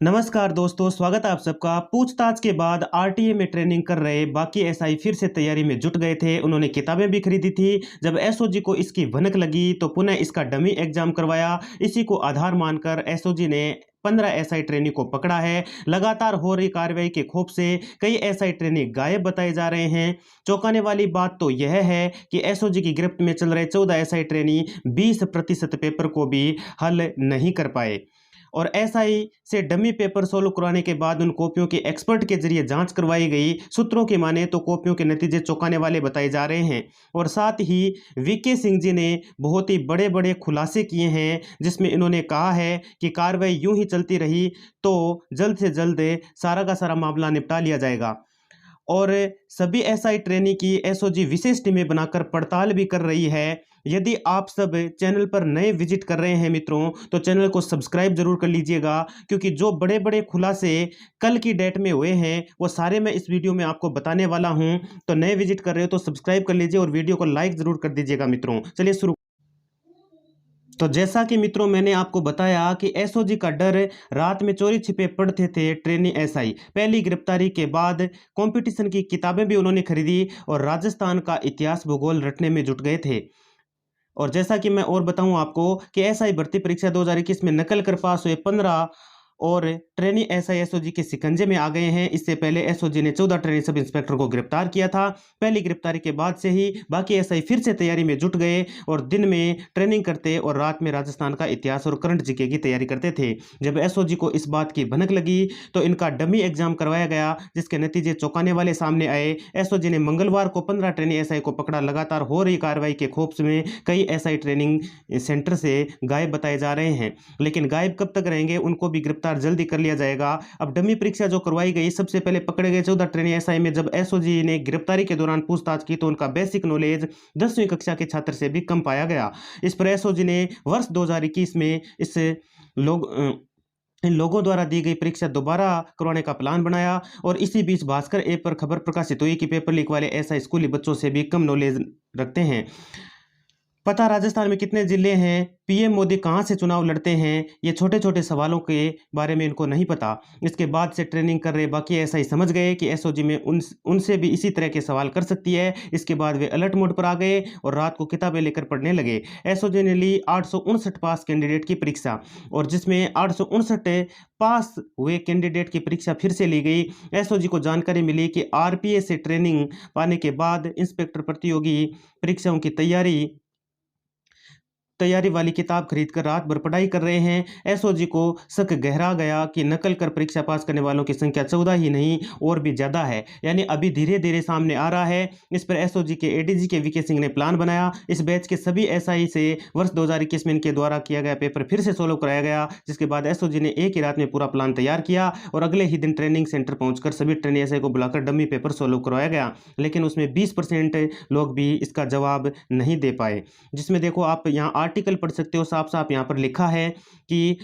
नमस्कार दोस्तों, स्वागत है आप सबका। पूछताछ के बाद आरटीए में ट्रेनिंग कर रहे बाकी एसआई फिर से तैयारी में जुट गए थे। उन्होंने किताबें भी खरीदी थी। जब एसओजी को इसकी भनक लगी तो पुनः इसका डमी एग्जाम करवाया। इसी को आधार मानकर एसओजी ने 15 एसआई ट्रेनी को पकड़ा है। लगातार हो रही कार्रवाई के खौफ से कई एसआई ट्रेनी गायब बताए जा रहे हैं। चौंकाने वाली बात तो यह है कि एसओजी की गिरफ्त में चल रहे 14 एसआई ट्रेनी 20% पेपर को भी हल नहीं कर पाए। और एसआई से डमी पेपर सोल्व करवाने के बाद उन कॉपियों की एक्सपर्ट के जरिए जांच करवाई गई। सूत्रों की माने तो कॉपियों के नतीजे चौंकाने वाले बताए जा रहे हैं। और साथ ही वीके सिंह जी ने बहुत ही बड़े बड़े खुलासे किए हैं, जिसमें इन्होंने कहा है कि कार्रवाई यूं ही चलती रही तो जल्द से जल्द सारा का सारा मामला निपटा लिया जाएगा। और सभी एसआई ट्रेनी की एसओजी विशेष टीमें बनाकर पड़ताल भी कर रही है। यदि आप सब चैनल पर नए विजिट कर रहे हैं मित्रों, तो चैनल को सब्सक्राइब जरूर कर लीजिएगा, क्योंकि जो बड़े बड़े खुलासे कल की डेट में हुए हैं वो सारे मैं इस वीडियो में आपको बताने वाला हूं। तो नए विजिट कर रहे हो तो सब्सक्राइब कर लीजिए और वीडियो को लाइक जरूर कर दीजिएगा मित्रों। चलिए शुरू। तो जैसा कि मित्रों मैंने आपको बताया कि एसओजी का डर, रात में चोरी छिपे पड़ते थे ट्रेनी एसआई। पहली गिरफ्तारी के बाद कंपटीशन की किताबें भी उन्होंने खरीदी और राजस्थान का इतिहास भूगोल रटने में जुट गए थे। और जैसा कि मैं और बताऊं आपको कि एसआई भर्ती परीक्षा 2021 में नकल कर पास हुए 15 और ट्रेनी एसआई एसओजी के शिकंजे में आ गए हैं। इससे पहले एसओजी ने 14 ट्रेनी सब इंस्पेक्टर को गिरफ्तार किया था। पहली गिरफ्तारी के बाद से ही बाकी एसआई फिर से तैयारी में जुट गए और दिन में ट्रेनिंग करते और रात में राजस्थान का इतिहास और करंट जीके की तैयारी करते थे। जब एसओजी को इस बात की भनक लगी तो इनका डमी एग्जाम करवाया गया, जिसके नतीजे चौंकाने वाले सामने आए। एसओजी ने मंगलवार को 15 ट्रेनी एसआई को पकड़ा। लगातार हो रही कार्रवाई के खौफ में कई एसआई ट्रेनिंग सेंटर से गायब बताए जा रहे हैं। लेकिन गायब कब तक रहेंगे, उनको भी गिरफ्तार जल्दी कर लिया जाएगा। अब डमी परीक्षा जो करवाई गई, सबसे पहले पकड़े गए 14 ट्रेनी एसआई में जब एसओजी ने गिरफ्तारी के दौरान पूछताछ की तो उनका बेसिक नॉलेज 10वीं कक्षा के छात्र से भी कम पाया गया। इस पर एसओजी ने वर्ष 2021 में इस लोग इन लोगों द्वारा दी गई परीक्षा दोबारा करवाने का प्लान बनाया। और इसी बीच भास्कर ऐप पर खबर प्रकाशित हुई कि पेपर लीक वाले एसआई स्कूली बच्चों से भी कम नॉलेज रखते हैं। पता राजस्थान में कितने जिले हैं, पीएम मोदी कहां से चुनाव लड़ते हैं, ये छोटे छोटे सवालों के बारे में इनको नहीं पता। इसके बाद से ट्रेनिंग कर रहे बाकी एसआई समझ गए कि एसओजी में उनसे भी इसी तरह के सवाल कर सकती है। इसके बाद वे अलर्ट मोड पर आ गए और रात को किताबें लेकर पढ़ने लगे। एसओजी ने ली 859 पास कैंडिडेट की परीक्षा, और जिसमें 859 पास हुए कैंडिडेट की परीक्षा फिर से ली गई। एसओजी को जानकारी मिली कि आरपीए से ट्रेनिंग पाने के बाद इंस्पेक्टर प्रतियोगी परीक्षाओं की तैयारी वाली किताब खरीदकर रात भर पढ़ाई कर रहे हैं। एसओजी को शक गहरा गया कि नकल कर परीक्षा पास करने वालों की संख्या 14 ही नहीं और भी ज्यादा है, यानी अभी धीरे धीरे सामने आ रहा है। इस पर एसओजी के एडीजी के वीके सिंह ने प्लान बनाया। इस बैच के सभी एसआई से वर्ष 2021 में इनके द्वारा किया गया पेपर फिर से सोल्व कराया गया, जिसके बाद एसओजी ने एक ही रात में पूरा प्लान तैयार किया और अगले ही दिन ट्रेनिंग सेंटर पहुंचकर सभी ट्रेनी एसआई को बुलाकर डमी पेपर सोल्व करवाया गया। लेकिन उसमें 20% लोग भी इसका जवाब नहीं दे पाए। जिसमें देखो आप यहाँ आर्टिकल पढ़ सकते हो, साफ साफ यहाँ पर लिखा है कि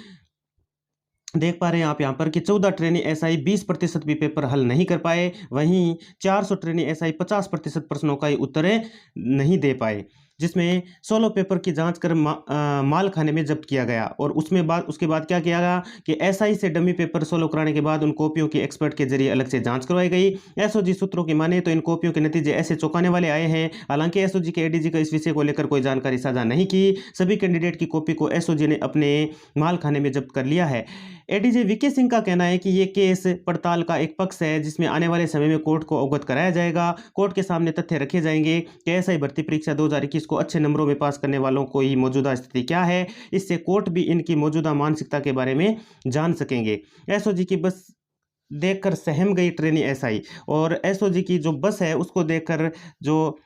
देख पा रहे हैं आप यहाँ पर कि 14 ट्रेनी एसआई 20% भी पेपर हल नहीं कर पाए। वहीं 400 ट्रेनी एसआई 50% प्रश्नों का ही उत्तर नहीं दे पाए, जिसमें 16 पेपर की जांच कर माल खाने में जब्त किया गया। और उसके बाद क्या किया गया कि एसआई से डमी पेपर सोल्व कराने के बाद उन कॉपियों की एक्सपर्ट के जरिए अलग से जांच करवाई गई। एसओजी सूत्रों की माने तो इन कॉपियों के नतीजे ऐसे चौंकाने वाले आए हैं। हालांकि एसओजी के एडीजी का इस विषय को लेकर कोई जानकारी साझा नहीं की। सभी कैंडिडेट की कॉपी को एसओजी ने अपने माल खाने में जब्त कर लिया है। एडीजी वीके सिंह का कहना है कि ये केस पड़ताल का एक पक्ष है, जिसमें आने वाले समय में कोर्ट को अवगत कराया जाएगा। कोर्ट के सामने तथ्य रखे जाएंगे कि एसआई भर्ती परीक्षा 2021 को अच्छे नंबरों में पास करने वालों को ही मौजूदा स्थिति क्या है। इससे कोर्ट भी इनकी मौजूदा मानसिकता के बारे में जान सकेंगे। एसओजी की बस देखकर सहम गई ट्रेनी एसआई, और एसओजी की जो बस है उसको देखकर जो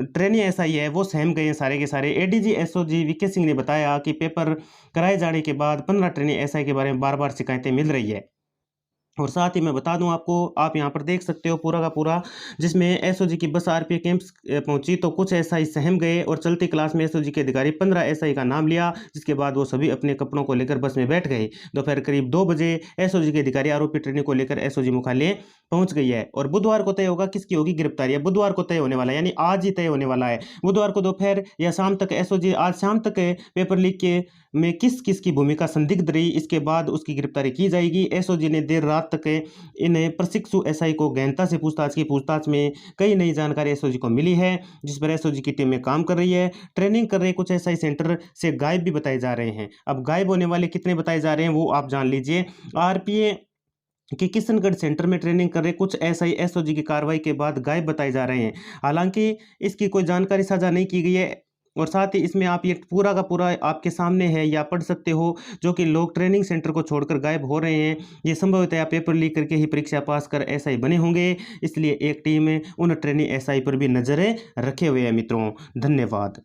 ट्रेनी एसआई है वो सहम गए हैं सारे के सारे। एडीजी एसओजी वीके सिंह ने बताया कि पेपर कराए जाने के बाद 15 ट्रेनी एसआई के बारे में बार बार शिकायतें मिल रही है। और साथ ही मैं बता दूं आपको, आप यहाँ पर देख सकते हो पूरा का पूरा, जिसमें एसओजी की बस आरपीएफ कैंप्स पहुंची तो कुछ एसआई सहम गए और चलती क्लास में एसओजी के अधिकारी 15 एसआई का नाम लिया, जिसके बाद वो सभी अपने कपड़ों को लेकर बस में बैठ गए। दोपहर करीब 2 बजे एसओजी के अधिकारी आरोपी ट्रेनी को लेकर एसओजी मुख्यालय पहुंच गई है और बुधवार को तय होगा किसकी होगी गिरफ्तारी। है बुधवार को तय होने वाला है, यानी आज ही तय होने वाला है। बुधवार को दोपहर या शाम तक एसओजी आज शाम तक पेपर लीक के में किस किस की भूमिका संदिग्ध रही, इसके बाद उसकी गिरफ्तारी की जाएगी। एसओजी ने देर रात तक इन प्रशिक्षु एसआई को गहनता से पूछताछ की। पूछताछ में कई नई जानकारी एसओजी को मिली है, जिस पर एसओजी की टीम में काम कर रही है। ट्रेनिंग कर रहे कुछ एसआई सेंटर से गायब भी बताए जा रहे हैं। अब गायब होने वाले कितने बताए जा रहे हैं वो आप जान लीजिए। आरपीए कि किशनगढ़ सेंटर में ट्रेनिंग कर रहे कुछ एसआई एसओजी की कार्रवाई के बाद गायब बताए जा रहे हैं। हालांकि इसकी कोई जानकारी साझा नहीं की गई है और साथ ही इसमें आप ये पूरा का पूरा आपके सामने है या पढ़ सकते हो, जो कि लोग ट्रेनिंग सेंटर को छोड़कर गायब हो रहे हैं। ये संभवतः पेपर लीक करके ही परीक्षा पास कर एसआई बने होंगे, इसलिए एक टीम उन ट्रेनिंग एसआई पर भी नजरें रखे हुए है। मित्रों, धन्यवाद।